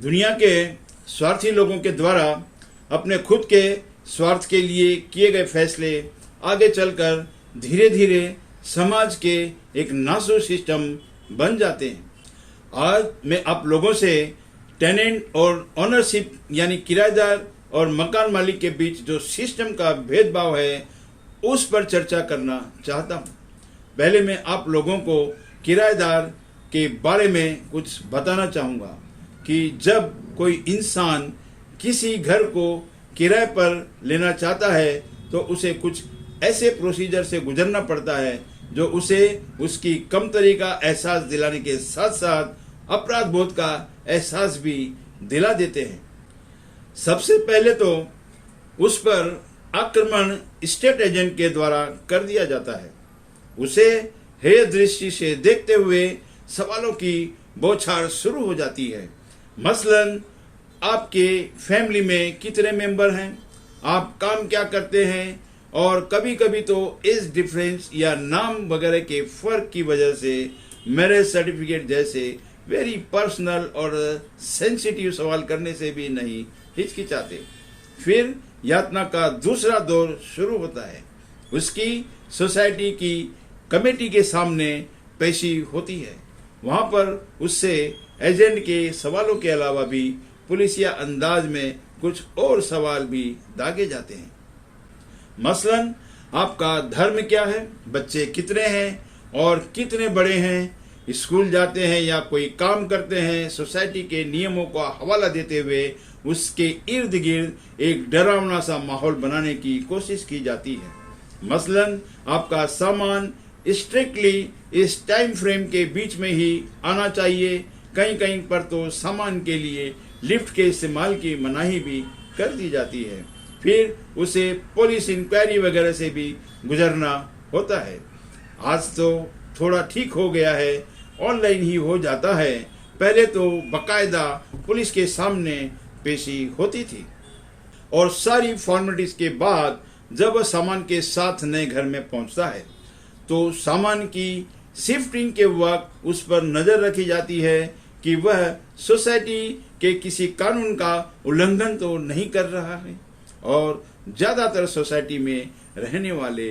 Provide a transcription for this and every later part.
दुनिया के स्वार्थी लोगों के द्वारा अपने खुद के स्वार्थ के लिए किए गए फैसले आगे चलकर धीरे धीरे समाज के एक नासूर सिस्टम बन जाते हैं। आज मैं आप लोगों से टेनेंट और ओनरशिप यानी किराएदार और मकान मालिक के बीच जो सिस्टम का भेदभाव है उस पर चर्चा करना चाहता हूँ। पहले मैं आप लोगों को किराएदार के बारे में कुछ बताना चाहूँगा कि जब कोई इंसान किसी घर को किराए पर लेना चाहता है तो उसे कुछ ऐसे प्रोसीजर से गुजरना पड़ता है जो उसे उसकी कमतरी का एहसास दिलाने के साथ साथ अपराध बोध का एहसास भी दिला देते हैं। सबसे पहले तो उस पर आक्रमण स्टेट एजेंट के द्वारा कर दिया जाता है। उसे हेय दृष्टि से देखते हुए सवालों की बौछार शुरू हो जाती है। मसलन आपके फैमिली में कितने मेंबर हैं, आप काम क्या करते हैं, और कभी कभी तो एज डिफरेंस या नाम वगैरह के फर्क की वजह से मैरिज सर्टिफिकेट जैसे वेरी पर्सनल और सेंसिटिव सवाल करने से भी नहीं हिचकिचाते। फिर यातना का दूसरा दौर शुरू होता है। उसकी सोसाइटी की कमेटी के सामने पेशी होती है। वहां पर उससे एजेंट के सवालों के अलावा भी पुलिसिया अंदाज में कुछ और सवाल भी दागे जाते हैं। मसलन आपका धर्म क्या है, बच्चे कितने हैं और कितने बड़े हैं, स्कूल जाते हैं या कोई काम करते हैं। सोसाइटी के नियमों का हवाला देते हुए उसके इर्द गिर्द एक डरावना सा माहौल बनाने की कोशिश की जाती है। मसलन आपका सामान स्ट्रिक्टली इस टाइम फ्रेम के बीच में ही आना चाहिए। कहीं कहीं पर तो सामान के लिए लिफ्ट के इस्तेमाल की मनाही भी कर दी जाती है। फिर उसे पुलिस इंक्वायरी वगैरह से भी गुजरना होता है। आज तो थोड़ा ठीक हो गया है, ऑनलाइन ही हो जाता है। पहले तो बकायदा पुलिस के सामने पेशी होती थी और सारी फॉर्मेलिटीज के बाद जब वह सामान के साथ नए घर में पहुंचता है तो सामान की शिफ्टिंग के वक्त उस पर नजर रखी जाती है कि वह सोसाइटी के किसी कानून का उल्लंघन तो नहीं कर रहा है। और ज्यादातर सोसाइटी में रहने वाले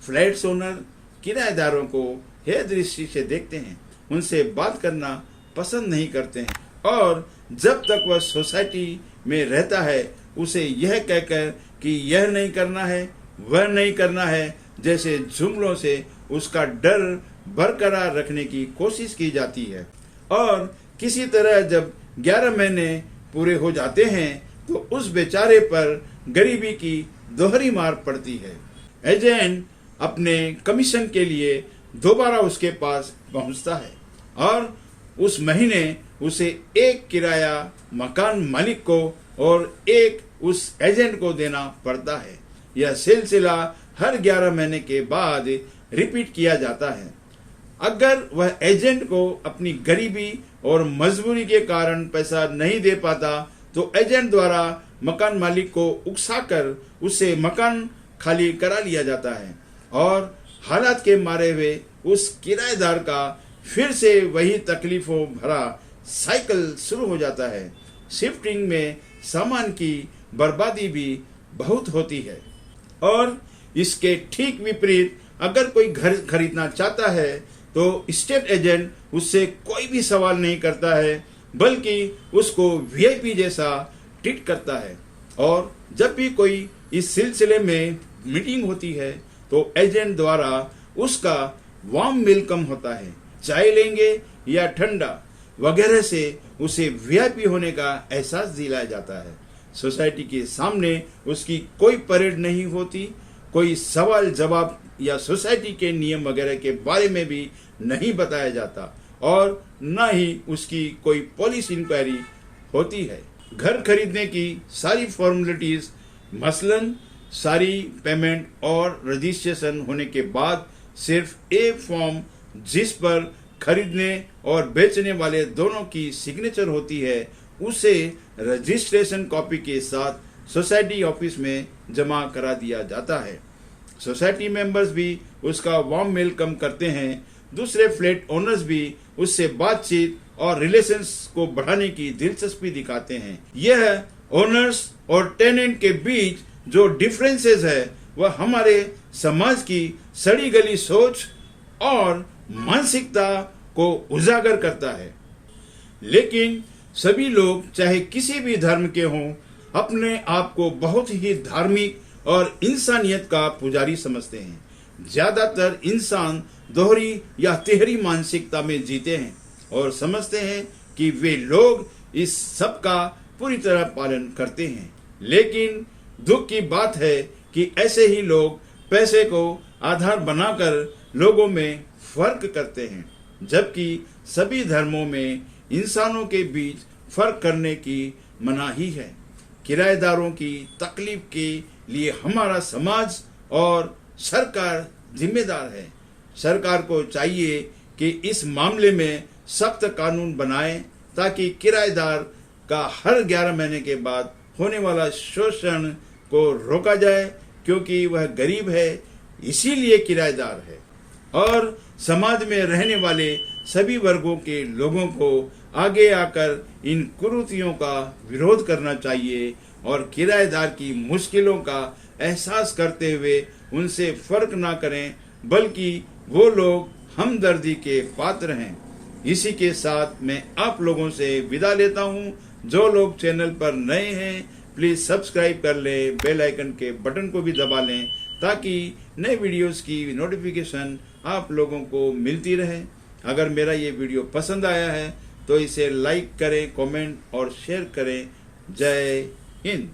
फ्लैट्स ओनर किराएदारों को हेय दृष्टि से देखते हैं, उनसे बात करना पसंद नहीं करते हैं और जब तक वह सोसाइटी में रहता है उसे यह कहकर कि यह नहीं करना है, वह नहीं करना है जैसे जुमलों से उसका डर बरकरार रखने की कोशिश की जाती है। और किसी तरह जब 11 महीने पूरे हो जाते हैं तो उस बेचारे पर गरीबी की दोहरी मार पड़ती है। एजेंट अपने कमीशन के लिए दोबारा उसके पास पहुंचता है और उस महीने उसे एक किराया मकान मालिक को और एक उस एजेंट को देना पड़ता है। यह सिलसिला हर 11 महीने के बाद रिपीट किया जाता है। अगर वह एजेंट को अपनी गरीबी और मजबूरी के कारण पैसा नहीं दे पाता तो एजेंट द्वारा मकान मालिक को उकसाकर उससे मकान खाली करा लिया जाता है और हालात के मारे हुए उस किराएदार का फिर से वही तकलीफों भरा साइकिल शुरू हो जाता है। शिफ्टिंग में सामान की बर्बादी भी बहुत होती है और इसके ठीक विपरीत अगर कोई घर खरीदना चाहता है तो स्टेट एजेंट उससे कोई भी सवाल नहीं करता है बल्कि उसको वीआईपी जैसा ट्रीट करता है। और जब भी कोई इस सिलसिले में मीटिंग होती है तो एजेंट द्वारा उसका वार्म वेलकम होता है। चाय लेंगे या ठंडा वगैरह से उसे वीआईपी होने का एहसास दिलाया जाता है। सोसाइटी के सामने उसकी कोई परेड नहीं होती, कोई सवाल जवाब या सोसाइटी के नियम वगैरह के बारे में भी नहीं बताया जाता और न ही उसकी कोई पुलिस इंक्वायरी होती है। घर खरीदने की सारी फॉर्मेलिटीज मसलन सारी पेमेंट और रजिस्ट्रेशन होने के बाद सिर्फ एक फॉर्म जिस पर खरीदने और बेचने वाले दोनों की सिग्नेचर होती है उसे रजिस्ट्रेशन कॉपी के साथ सोसाइटी ऑफिस में जमा करा दिया जाता है। सोसाइटी मेंबर्स भी उसका वार्म वेलकम करते हैं। दूसरे फ्लैट ओनर्स भी उससे बातचीत और रिलेशंस को बढ़ाने की दिलचस्पी दिखाते हैं। यह ओनर्स और टेनेंट के बीच जो डिफरेंसेस है वह हमारे समाज की सड़ी गली सोच और मानसिकता को उजागर करता है। लेकिन सभी लोग चाहे किसी भी धर्म के हों अपने आप को बहुत ही धार्मिक और इंसानियत का पुजारी समझते हैं। ज्यादातर इंसान दोहरी या तिहरी मानसिकता में जीते हैं और समझते हैं कि वे लोग इस सब का पूरी तरह पालन करते हैं। लेकिन दुख की बात है कि ऐसे ही लोग पैसे को आधार बनाकर लोगों में फर्क करते हैं, जबकि सभी धर्मों में इंसानों के बीच फर्क करने की मनाही है। किराएदारों की तकलीफ के लिए हमारा समाज और सरकार जिम्मेदार है। सरकार को चाहिए कि इस मामले में सख्त कानून बनाए ताकि किराएदार का हर 11 महीने के बाद होने वाला शोषण को रोका जाए, क्योंकि वह गरीब है इसीलिए किराएदार है। और समाज में रहने वाले सभी वर्गों के लोगों को आगे आकर इन कुरीतियों का विरोध करना चाहिए और किराएदार की मुश्किलों का एहसास करते हुए उनसे फर्क ना करें, बल्कि वो लोग हमदर्दी के पात्र हैं। इसी के साथ मैं आप लोगों से विदा लेता हूं। जो लोग चैनल पर नए हैं प्लीज सब्सक्राइब कर लें, बेल आइकन के बटन को भी दबा लें ताकि नए वीडियोस की नोटिफिकेशन आप लोगों को मिलती रहे। अगर मेरा ये वीडियो पसंद आया है तो इसे लाइक करें, कमेंट और शेयर करें। जय हिंद।